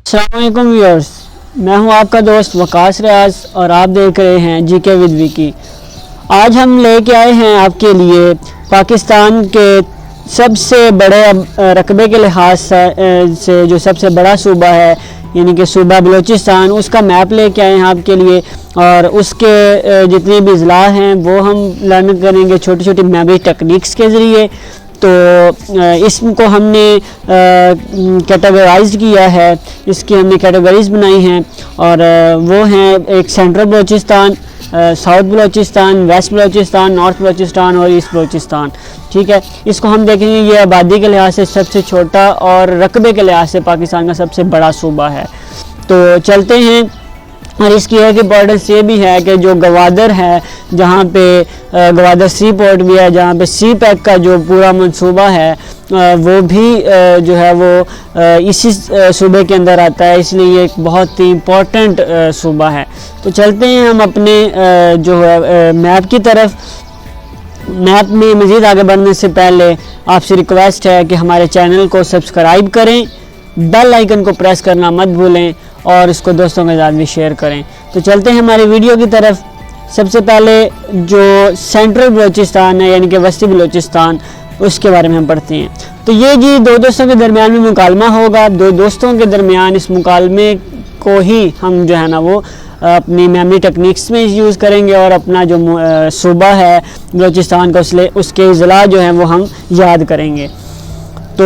السلام علیکم ویورز، میں ہوں آپ کا دوست وقاص ریاض اور آپ دیکھ رہے ہیں جی کے ود وکی۔ آج ہم لے کے آئے ہیں آپ کے لیے پاکستان کے سب سے بڑے رقبے کے لحاظ سے جو سب سے بڑا صوبہ ہے یعنی کہ صوبہ بلوچستان، اس کا میپ لے کے آئے ہیں آپ کے لیے، اور اس کے جتنے بھی اضلاع ہیں وہ ہم لرن کریں گے چھوٹی چھوٹی میموری ٹیکنیکس کے ذریعے۔ تو اس کو ہم نے کیٹیگرائز کیا ہے، اس کی ہم نے کیٹیگریز بنائی ہیں، اور وہ ہیں ایک central Balochistan, south Balochistan, west Balochistan, north Balochistan اور ایسٹ بلوچستان۔ ٹھیک ہے، اس کو ہم دیکھیں گے یہ آبادی کے لحاظ سے سب سے چھوٹا اور رقبے کے لحاظ سے پاکستان کا سب سے بڑا صوبہ ہے۔ تو چلتے ہیں، اور اس کی ایک امپورٹنس یہ بھی ہے کہ جو گوادر ہے، جہاں پہ گوادر سی پورٹ بھی ہے، جہاں پہ سی پیک کا جو پورا منصوبہ ہے وہ بھی جو ہے وہ اسی صوبے کے اندر آتا ہے، اس لیے یہ ایک بہت ہی امپورٹنٹ صوبہ ہے۔ تو چلتے ہیں ہم اپنے جو ہے میپ کی طرف۔ میپ میں مزید آگے بڑھنے سے پہلے آپ سے ریکویسٹ ہے کہ ہمارے چینل کو سبسکرائب کریں، بیل آئیکن کو پریس کرنا مت بھولیں، اور اس کو دوستوں کے ساتھ بھی شیئر کریں۔ تو چلتے ہیں ہماری ویڈیو کی طرف۔ سب سے پہلے جو سینٹرل بلوچستان ہے یعنی کہ وسطی بلوچستان، اس کے بارے میں ہم پڑھتے ہیں۔ تو یہ جی دو دوستوں کے درمیان میں مکالمہ ہوگا، دو دوستوں کے درمیان اس مکالمے کو ہی ہم جو ہے نا وہ اپنی میموری ٹیکنیکس میں یوز کریں گے، اور اپنا جو صوبہ ہے بلوچستان کا اس کے اضلاع جو ہیں وہ ہم یاد کریں گے۔ تو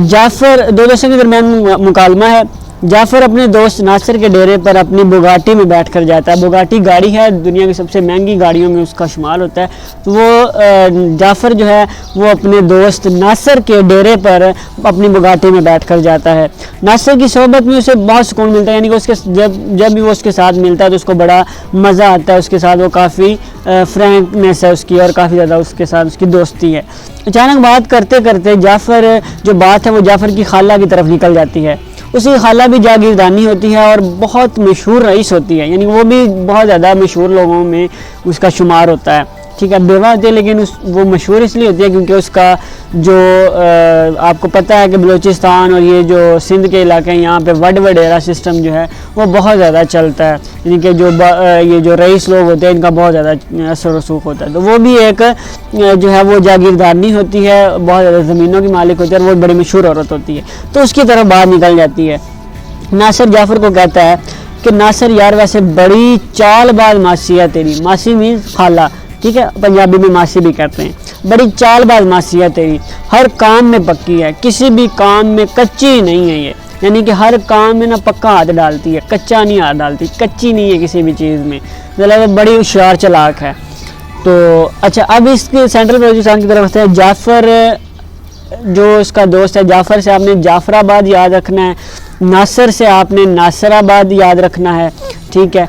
جعفر، دو دوستوں کے درمیان مکالمہ ہے۔ جعفر اپنے دوست ناصر کے ڈیرے پر اپنی بگاٹی میں بیٹھ کر جاتا ہے۔ بگاٹی گاڑی ہے، دنیا کی سب سے مہنگی گاڑیوں میں اس کا شمار ہوتا ہے۔ تو وہ جعفر جو ہے وہ اپنے دوست ناصر کے ڈیرے پر اپنی بگاٹی میں بیٹھ کر جاتا ہے۔ ناصر کی صحبت میں اسے بہت سکون ملتا ہے، یعنی کہ اس کے جب بھی وہ اس کے ساتھ ملتا ہے تو اس کو بڑا مزہ آتا ہے، اس کے ساتھ وہ کافی فرینکنیس ہے اس کی، اور کافی زیادہ اس کے ساتھ اس کی دوستی ہے۔ اچانک بات کرتے کرتے جعفر جو بات ہے وہ جعفر کی خالہ کی طرف نکل جاتی ہے۔ اس کی خالہ بھی جاگیردانی ہوتی ہے اور بہت مشہور رئیس ہوتی ہے، یعنی وہ بھی بہت زیادہ مشہور لوگوں میں اس کا شمار ہوتا ہے۔ ٹھیک ہے، بیوہ ہوتی ہے لیکن وہ مشہور اس لیے ہوتی ہے کیونکہ اس کا جو آپ کو پتہ ہے کہ بلوچستان اور یہ جو سندھ کے علاقے ہیں یہاں پہ وڈ وڈیرا سسٹم جو ہے وہ بہت زیادہ چلتا ہے، یعنی کہ یہ جو رئیس لوگ ہوتے ہیں ان کا بہت زیادہ اثر و رسوخ ہوتا ہے۔ تو وہ بھی ایک جو ہے وہ جاگیردانی ہوتی ہے، بہت زیادہ زمینوں کی مالک ہوتی ہے، اور وہ بڑی مشہور عورت ہوتی ہے، تو اس کی طرف باہر نکل جاتی ہے۔ ناصر جعفر کو کہتا ہے کہ ناصر یار ویسے بڑی چال باز ماسی ہے تیری، ماسی مینز خالہ، ٹھیک ہے، پنجابی میں ماسی بھی کہتے ہیں، بڑی چال باز ماسی ہے تیری، ہر کام میں پکی ہے، کسی بھی کام میں کچی نہیں ہے یہ، یعنی کہ ہر کام میں نہ پکا ہاتھ ڈالتی ہے، کچا نہیں ہاتھ ڈالتی، کچی نہیں ہے کسی بھی چیز میں، مطلب بڑی ہوشیار چلاک ہے۔ تو اچھا، اب اس کے سینٹرل بلوچستان کی طرف سے جعفر جو اس کا دوست ہے، جعفر سے آپ نے جعفر آباد یاد رکھنا ہے، ناصر سے آپ نے ناصر آباد یاد رکھنا ہے۔ ٹھیک ہے،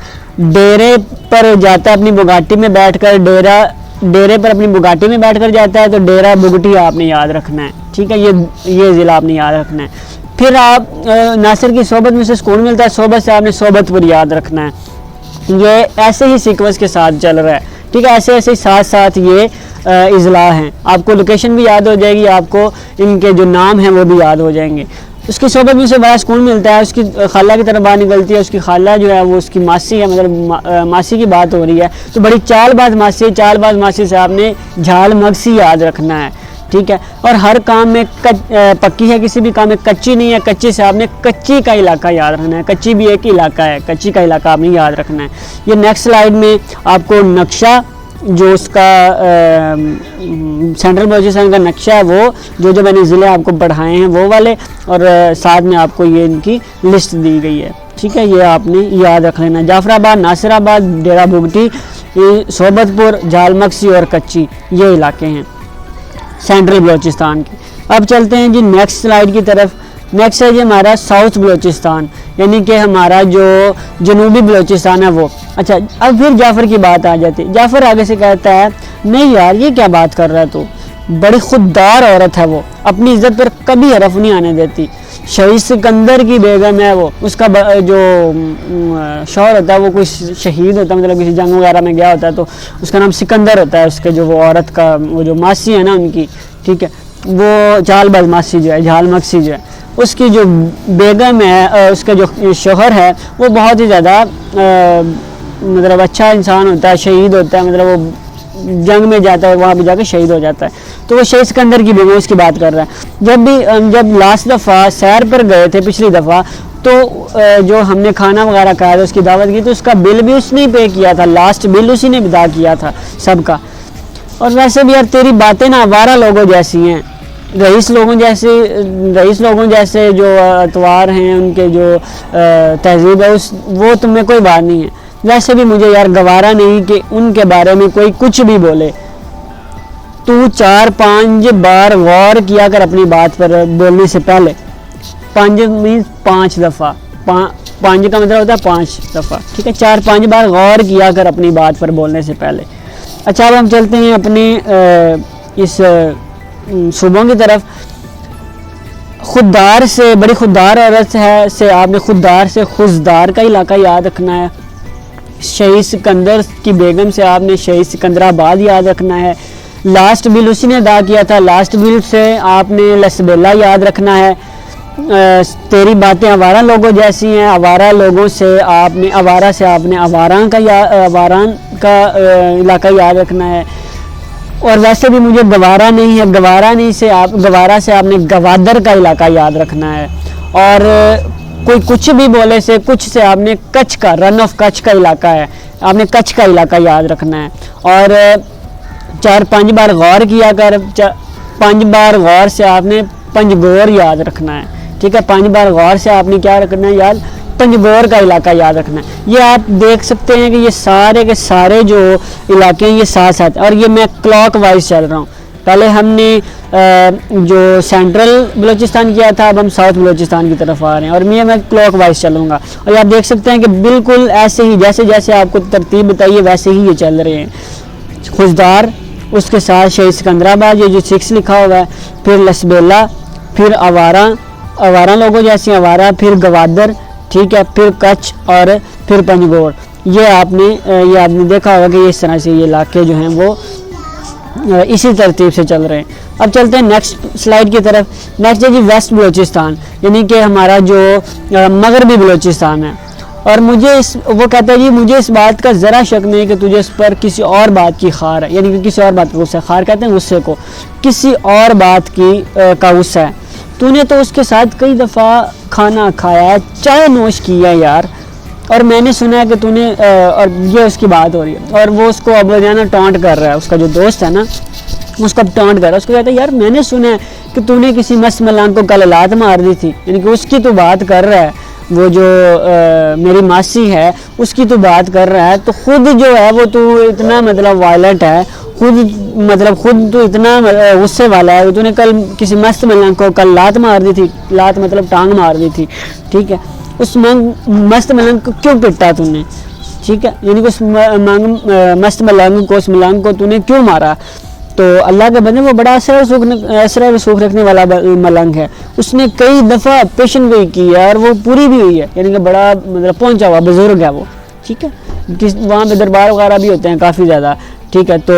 ڈیرے پر جاتا ہے اپنی بگاٹی میں بیٹھ کر، ڈیرے پر اپنی بگاٹی میں بیٹھ کر جاتا ہے تو ڈیرہ بگٹی آپ نے یاد رکھنا ہے۔ ٹھیک ہے، یہ ضلع آپ نے یاد رکھنا ہے۔ پھر آپ ناصر کی صحبت میں سے سکون ملتا ہے، صحبت سے آپ نے صحبت پر یاد رکھنا ہے۔ یہ ایسے ہی سیکوینس کے ساتھ چل رہا ہے، ٹھیک ہے، ایسے ایسے ساتھ ساتھ یہ اضلاع ہیں، آپ کو لوکیشن بھی یاد ہو جائے گی، آپ کو ان کے جو نام ہیں وہ بھی یاد ہو جائیں گے۔ اس کی صحبت میں سے بڑا سکون ملتا ہے، اس کی خالہ کی طرف باہر نکلتی ہے، اس کی خالہ جو ہے وہ اس کی ماسی ہے، مطلب ماسی کی بات ہو رہی ہے، تو بڑی چال باز ماسی ہے، چال باز ماسی سے آپ نے جھال مگسی یاد رکھنا ہے۔ ٹھیک ہے، اور ہر کام میں پکی ہے، کسی بھی کام میں کچی نہیں ہے، کچی سے آپ نے کچی کا علاقہ یاد رکھنا ہے، کچی بھی ایک علاقہ ہے، کچی کا علاقہ آپ نے یاد رکھنا ہے۔ یہ نیکسٹ سلائیڈ میں آپ کو نقشہ جو اس کا سینٹرل بلوچستان کا نقشہ ہے، وہ جو میں نے ضلع آپ کو پڑھائے ہیں وہ والے، اور ساتھ میں آپ کو یہ ان کی لسٹ دی گئی ہے۔ ٹھیک ہے، یہ آپ نے یاد رکھ لینا۔ جعفر آباد، ناصر آباد، ڈیرہ بگٹی، صحبت پور، جھال مگسی اور کچی، یہ علاقے ہیں سینٹرل بلوچستان کے۔ اب چلتے ہیں جی نیکسٹ سلائیڈ کی طرف۔ نیکسٹ ہے جی ہمارا ساؤتھ بلوچستان، یعنی کہ ہمارا جو جنوبی بلوچستان ہے وہ۔ اچھا، اب پھر جعفر کی بات آ جاتی ہے۔ جعفر آگے سے کہتا ہے نہیں یار یہ کیا بات کر رہا ہے تو، بڑی خوددار عورت ہے وہ، اپنی عزت پر کبھی حرف نہیں آنے دیتی، شہید سکندر کی بیگم ہے وہ، اس کا جو شوہر ہوتا ہے وہ کوئی شہید ہوتا ہے، مطلب کسی جنگ وغیرہ میں گیا ہوتا ہے تو اس کا نام سکندر ہوتا ہے، اس کے جو وہ عورت کا وہ جو ماسی ہے نا ان کی، ٹھیک ہے، وہ جھال باز ماسی جو ہے، جھال مگسی جو ہے، اس کی جو بیگم ہے اس کا جو شوہر ہے وہ بہت ہی زیادہ مطلب اچھا انسان ہوتا ہے، شہید ہوتا ہے، مطلب وہ جنگ میں جاتا ہے، وہاں پہ جا کے شہید ہو جاتا ہے. تو وہ شہید سکندر کی بیگم اس کی بات کر رہا ہے. جب لاسٹ دفعہ سیر پر گئے تھے پچھلی دفعہ، تو جو ہم نے کھانا وغیرہ کھایا تھا، اس کی دعوت کی، تو اس کا بل بھی اس نے پے کیا تھا، لاسٹ بل اسی نے ادا کیا تھا سب کا. اور ویسے بھی یار تیری باتیں نا آوارہ لوگوں جیسی ہیں، رئیس لوگوں جیسے جو اتوار ہیں، ان کے جو تہذیب ہے وہ تم میں کوئی بات نہیں ہے. ویسے بھی مجھے یار گوارا نہیں کہ ان کے بارے میں کوئی کچھ بھی بولے. تو 4-5 بار غور کیا کر اپنی بات پر بولنے سے پہلے. 5 دفعہ، 5 کا مطلب ہوتا ہے 5 دفعہ، ٹھیک ہے. 4-5 بار غور کیا کر اپنی بات پر بولنے سے پہلے. اچھا اب ہم چلتے ہیں اپنے اس صوبوں کی طرف. خوددار سے، بڑی خوددار عورت ہے سے آپ نے خوددار سے خزدار کا علاقہ یاد رکھنا ہے. شہید سکندر کی بیگم سے آپ نے شہید سکندرآباد یاد رکھنا ہے. لاسٹ بل اسی نے ادا کیا تھا، لاسٹ بل سے آپ نے لسبیلا یاد رکھنا ہے. تیری باتیں آوارہ لوگوں جیسی ہیں، آوارہ لوگوں سے آپ نے آوارہ آواران کا علاقہ یاد رکھنا ہے. اور ویسے بھی مجھے گوارا نہیں ہے، گوارا سے آپ نے گوادر کا علاقہ یاد رکھنا ہے. اور کوئی کچھ بھی بولے سے، کچھ سے آپ نے کچھ کا، رن آف کچھ کا علاقہ ہے، آپ نے کچھ کا علاقہ یاد رکھنا ہے. اور 4-5 بار غور کیا کر 5 بار غور سے آپ نے پنجگور یاد رکھنا ہے، ٹھیک ہے. 5 بار غور سے آپ نے کیا رکھنا ہے یاد؟ پنجگور کا علاقہ یاد رکھنا ہے. یہ آپ دیکھ سکتے ہیں کہ یہ سارے کے سارے جو علاقے ہیں یہ ساتھ ساتھ، اور یہ میں کلاک وائز چل رہا ہوں. پہلے ہم نے جو سینٹرل بلوچستان کیا تھا، اب ہم ساؤتھ بلوچستان کی طرف آ رہے ہیں، اور میں کلاک وائز چلوں گا. اور آپ دیکھ سکتے ہیں کہ بالکل ایسے ہی جیسے آپ کو ترتیب بتائیے ویسے ہی یہ چل رہے ہیں. خزدار، اس کے ساتھ شہید سکندرآباد، یہ جو 6 لکھا ہوا ہے، پھر لسبیلا، پھر آوارہ لوگوں جیسی آوارہ، پھر گوادر، ٹھیک ہے، پھر کچھ اور پھر پنجگور. یہ آپ نے دیکھا ہوگا کہ اس طرح سے یہ علاقے جو ہیں وہ اسی ترتیب سے چل رہے ہیں. اب چلتے ہیں نیکسٹ سلائیڈ کی طرف. نیکسٹ ہے جی ویسٹ بلوچستان، یعنی کہ ہمارا جو مغربی بلوچستان ہے. اور وہ کہتا ہے جی مجھے اس بات کا ذرا شک نہیں کہ تجھے اس پر کسی اور بات کی خار ہے، یعنی کہ کسی اور بات کا غصہ. خار کہتے ہیں غصے کو، کسی اور بات کا غصہ ہے. تو نے تو اس کے ساتھ کئی دفعہ کھانا کھایا، چائے نوش کیا یار، اور میں نے سنا ہے کہ تو نے اور یہ اس کی بات ہو رہی ہے، اور وہ اس کو اب جانا ٹانٹ کر رہا ہے. اس کا جو دوست ہے نا اس کو ٹانٹ کر رہا ہے، اس کو کہتا ہے یار میں نے سنا ہے کہ تو نے کسی مست ملنگ کو کل لات مار دی تھی، یعنی کہ اس کی تو بات کر رہا ہے. وہ جو میری ماسی ہے اس کی تو بات کر رہا ہے. تو خود جو ہے وہ تو اتنا مطلب وائلنٹ ہے، خود تو اتنا غصے والا ہے. تو نے کل کسی مست ملنگ کو کل لات مار دی تھی، لات مطلب ٹانگ مار دی تھی، ٹھیک ہے. اس مست ملنگ کو کیوں پٹا تو نے، ٹھیک ہے، یعنی کہ اس مست ملنگ کو، اس ملنگ کو تو نے کیوں مارا؟ تو اللہ کے بندے وہ بڑا اثر رسوخ رکھنے والا ملنگ ہے. اس نے کئی دفعہ پیشن گوئی کی ہے اور وہ پوری بھی ہوئی ہے، یعنی کہ بڑا مطلب پہنچا ہوا بزرگ ہے وہ، ٹھیک ہے. وہاں پہ دربار وغیرہ بھی ہوتے ہیں کافی زیادہ، ٹھیک ہے. تو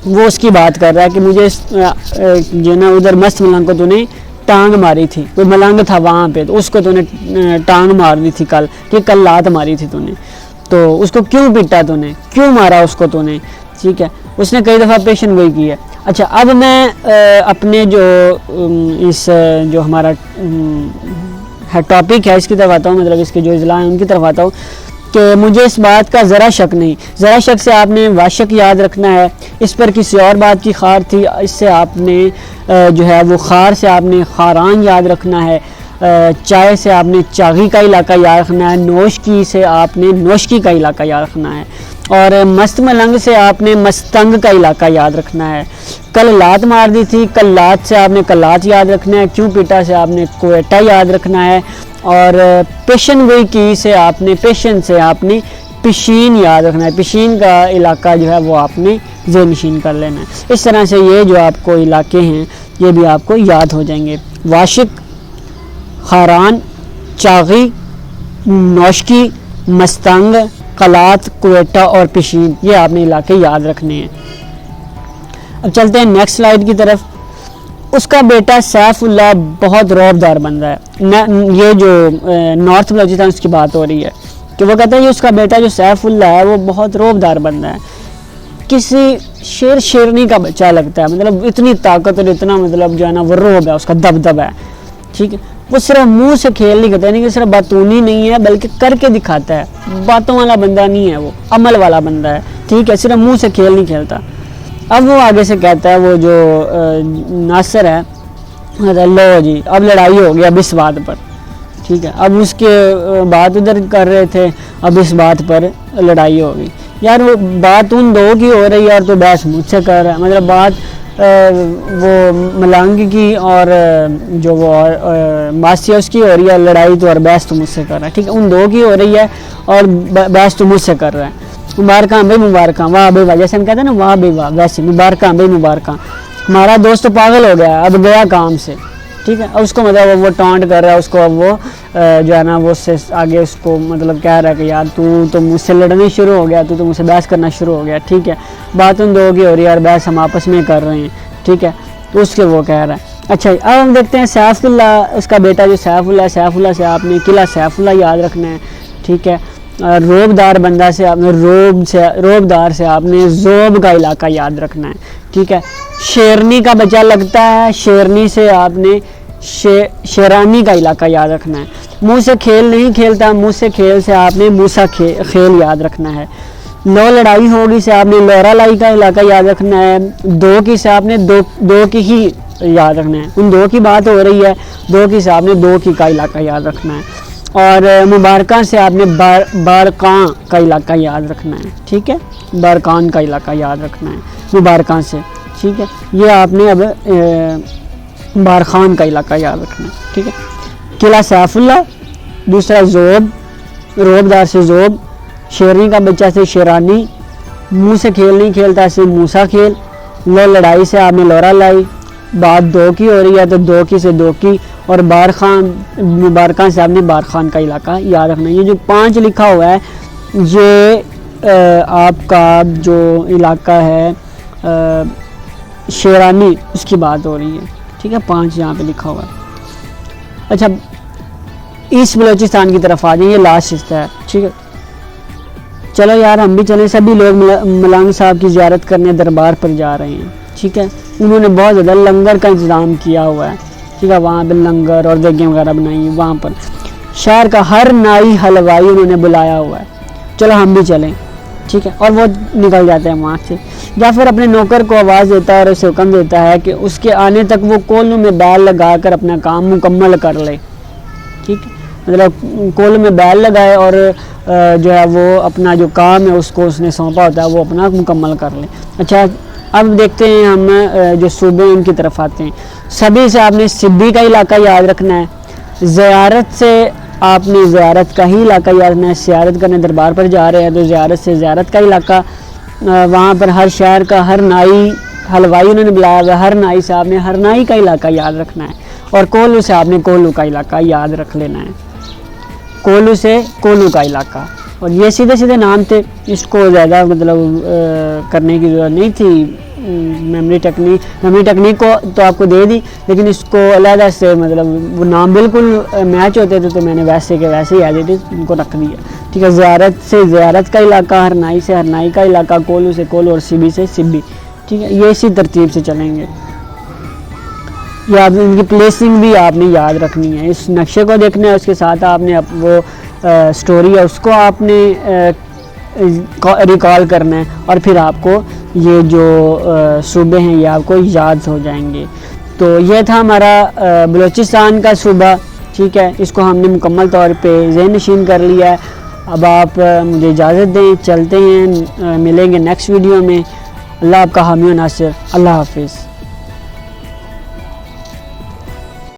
وہ اس کی بات کر رہا ہے کہ مجھے جو نا ادھر مست ملنگ کو تو نے ٹانگ ماری تھی، کوئی ملنگ تھا وہاں پہ، تو اس کو تو نے ٹانگ مار دی تھی کل لات ماری تھی تو نے. تو اس کو کیوں پیٹا تو نے، کیوں مارا اس کو تو نے، ٹھیک ہے. اس نے کئی دفعہ پیشن گوئی کی ہے. اچھا اب میں اپنے جو ہمارا ٹاپک ہے اس کی طرف آتا ہوں، مطلب اس کے جو اضلاع ہیں ان کی طرف آتا ہوں کہ مجھے اس بات کا ذرا شک نہیں. ذرا شک سے آپ نے واشک یاد رکھنا ہے. اس پر کسی اور بات کی خار تھی، اس سے آپ نے جو ہے وہ خار سے آپ نے خاران یاد رکھنا ہے. چائے سے آپ نے چاغی کا علاقہ یاد رکھنا ہے. نوشکی سے آپ نے نوشکی کا علاقہ یاد رکھنا ہے. اور مست ملنگ سے آپ نے مستنگ کا علاقہ یاد رکھنا ہے. کل لات مار دی تھی، کل لات سے آپ نے کلات یاد رکھنا ہے. کیوں پیٹا سے آپ نے کوئٹہ یاد رکھنا ہے. اور پیشن گوئی کی سے آپ نے پیشن سے آپ نے پشین یاد رکھنا ہے. پشین کا علاقہ جو ہے وہ آپ نے ذہن نشین کر لینا ہے. اس طرح سے یہ جو آپ کو علاقے ہیں یہ بھی آپ کو یاد ہو جائیں گے. واشک، خاران، چاغی، نوشکی، مستنگ، قلات، کوئٹہ اور پشین، یہ آپ نے علاقے یاد رکھنے ہیں. اب چلتے ہیں نیکسٹ سلائیڈ کی طرف. اس کا بیٹا سیف اللہ بہت رعبدار بندہ ہے. یہ جو نارتھ بلوچستان اس کی بات ہو رہی ہے کہ وہ کہتا ہے کہ اس کا بیٹا جو سیف اللہ ہے وہ بہت رعبدار بندہ ہے, کسی شیرنی کا بچہ لگتا ہے, مطلب اتنی طاقت اور اتنا مطلب جو ہے نا وہ رعب ہے, اس کا دبدبہ ہے. ٹھیک ہے, وہ صرف منہ سے کھیل نہیں کرتا, یعنی کہ صرف باتونی نہیں ہے بلکہ کر کے دکھاتا ہے. باتوں والا بندہ نہیں ہے, وہ عمل والا بندہ ہے. ٹھیک ہے, صرف منہ سے کھیل نہیں کھیلتا. اب وہ آگے سے کہتا ہے, وہ جو ناصر ہے, لو جی اب لڑائی ہو گئی اب اس بات پر. ٹھیک ہے, اب اس کے بات ادھر کر رہے تھے, اب اس بات پر لڑائی ہو گئی. یار وہ بات ان دو کی ہو رہی ہے اور تو بحث مجھ سے کر رہا ہے. مطلب بات وہ ملنگ کی اور جو وہ ماسی اس کی ہو رہی ہے لڑائی, تو اور بحث تو مجھ سے کر رہا ہے. ٹھیک ہے, ان دو کی ہو رہی ہے اور بحث تو مجھ سے کر رہا ہے. مبارکاں بھائی مبارکاں, واہ بھائی واہ, جیسے ہم کہتے ہیں نا واہ بھائی واہ, ویسے مبارکاں بھائی مبارکاں. ہمارا دوست تو پاگل ہو گیا, اب گیا کام سے. ٹھیک ہے, اور اس کو مطلب وہ ٹانٹ کر رہا ہے اس کو, اب وہ جو ہے نا وہ اس سے آگے اس کو مطلب کہہ رہا ہے کہ یار تو مجھ سے لڑنے شروع ہو گیا, تو مجھ سے بحث کرنا شروع ہو گیا. ٹھیک ہے, بات ان دو کی ہو رہی ہے اور بحث ہم آپس میں کر رہے ہیں. ٹھیک ہے, تو اس کے وہ کہہ رہا ہے. اچھا اب ہم دیکھتے ہیں سیف اللہ, اس کا بیٹا جو سیف اللہ ہے, سیف اللہ سے آپ نے قلعہ سیف اللہ یاد رکھنا ہے. ٹھیک ہے, روبدار بندہ سے آپ نے روبدار سے آپ نے زوب کا علاقہ یاد رکھنا ہے. ٹھیک ہے, شیرنی کا بچہ لگتا ہے, شیرنی سے آپ نے شیرانی کا علاقہ یاد رکھنا ہے. منہ سے کھیل نہیں کھیلتا, منہ سے کھیل سے آپ نے موسا کھیل یاد رکھنا ہے. لو لڑائی ہوگی سے آپ نے لورا لائی کا علاقہ یاد رکھنا ہے. دو کی سے آپ نے دو کی ہی یاد رکھنا ہے, ان دو کی بات ہو رہی ہے, دو کی سے آپ نے دو کی کا علاقہ یاد رکھنا ہے. اور مبارکاں سے آپ نے بارکاں کا علاقہ یاد رکھنا ہے. ٹھیک ہے, بارکان کا علاقہ یاد رکھنا ہے مبارکاں سے. ٹھیک ہے, یہ آپ نے اب بارخان کا علاقہ یاد رکھنا ہے. ٹھیک ہے, قلعہ سیف اللہ, دوسرا زوب, روبدار سے زوب, شیرنی کا بچہ سے شیرانی, منہ سے کھیل نہیں کھیلتا سے موسا کھیل, لو لڑائی سے آپ نے لورا لائی, بات دو کی ہو رہی ہے تو دو کی سے دو کی, اور بارخان مبارکان سے آپ نے بارخان کا علاقہ یاد رکھنا ہے. یہ جو 5 لکھا ہوا ہے یہ آپ کا جو علاقہ ہے شیرانی اس کی بات ہو رہی ہے. ٹھیک ہے, 5 یہاں پہ لکھا ہوا ہے. اچھا ایسٹ بلوچستان کی طرف آ جائیں, یہ لاسٹ حصہ ہے. ٹھیک ہے, چلو یار ہم بھی چلیں, سبھی لوگ ملنگ صاحب کی زیارت کرنے دربار پر جا رہے ہیں. ٹھیک ہے, انہوں نے بہت زیادہ لنگر کا انتظام کیا ہوا ہے. ٹھیک ہے, وہاں پہ لنگر اور دیگیں وغیرہ بنائی ہیں, وہاں پر شہر کا ہر نائی حلوائی انہوں نے بلایا ہوا ہے. چلو ہم بھی چلیں. ٹھیک ہے, اور وہ نکل جاتے ہیں وہاں سے. یا پھر اپنے نوکر کو آواز دیتا ہے اور اسے حکم دیتا ہے کہ اس کے آنے تک وہ کولوں میں بیل لگا کر اپنا کام مکمل کر لے. ٹھیک ہے, مطلب کولوں میں بیل لگائے اور جو ہے وہ اپنا جو کام ہے اس کو اس نے سونپا ہوتا ہے وہ اپنا مکمل کر لے. اچھا اب دیکھتے ہیں ہم جو صوبے ان کی طرف آتے ہیں. سبھی سے آپ نے سبی کا علاقہ یاد رکھنا ہے. زیارت سے آپ نے زیارت کا ہی علاقہ یاد رکھنا ہے. زیارت کرنے دربار پر جا رہے ہیں تو زیارت سے زیارت کا علاقہ, وہاں پر ہر شہر کا ہر نائی حلوائی انہوں نے بلایا ہوا ہے, ہر نائی سے آپ نے ہر نائی کا علاقہ یاد رکھنا ہے. اور کولو سے آپ نے کولو کا علاقہ یاد رکھ لینا ہے. کولو سے کولو کا علاقہ, اور یہ سیدھے سیدھے نام تھے, اس کو زیادہ مطلب کرنے کی ضرورت نہیں تھی. میموری ٹیکنیک کو تو آپ کو دے دی, لیکن اس کو علیحدہ سے مطلب وہ نام بالکل میچ ہوتے تھے تو میں نے ویسے کے ویسے ہی ایز اٹ از ان کو رکھ دیا. ٹھیک ہے, زیارت سے زیارت کا علاقہ, ہر نائی سے ہر نائی کا علاقہ, کولو سے کولو اور سبی سے سبی. ٹھیک ہے, یہ اسی ترتیب سے چلیں گے. یہ آپ ان کی پلیسنگ بھی آپ نے یاد رکھنی ہے. اس نقشے کو دیکھنا ہے, اس کے ساتھ آپ نے وہ سٹوری ہے اس کو آپ نے ریکال کرنا ہے, اور پھر آپ کو یہ جو صوبے ہیں یہ آپ کو یاد ہو جائیں گے. تو یہ تھا ہمارا بلوچستان کا صوبہ. ٹھیک ہے, اس کو ہم نے مکمل طور پہ ذہن نشین کر لیا ہے. اب آپ مجھے اجازت دیں, چلتے ہیں, ملیں گے نیکسٹ ویڈیو میں. اللہ آپ کا حامی و ناصر. اللہ حافظ.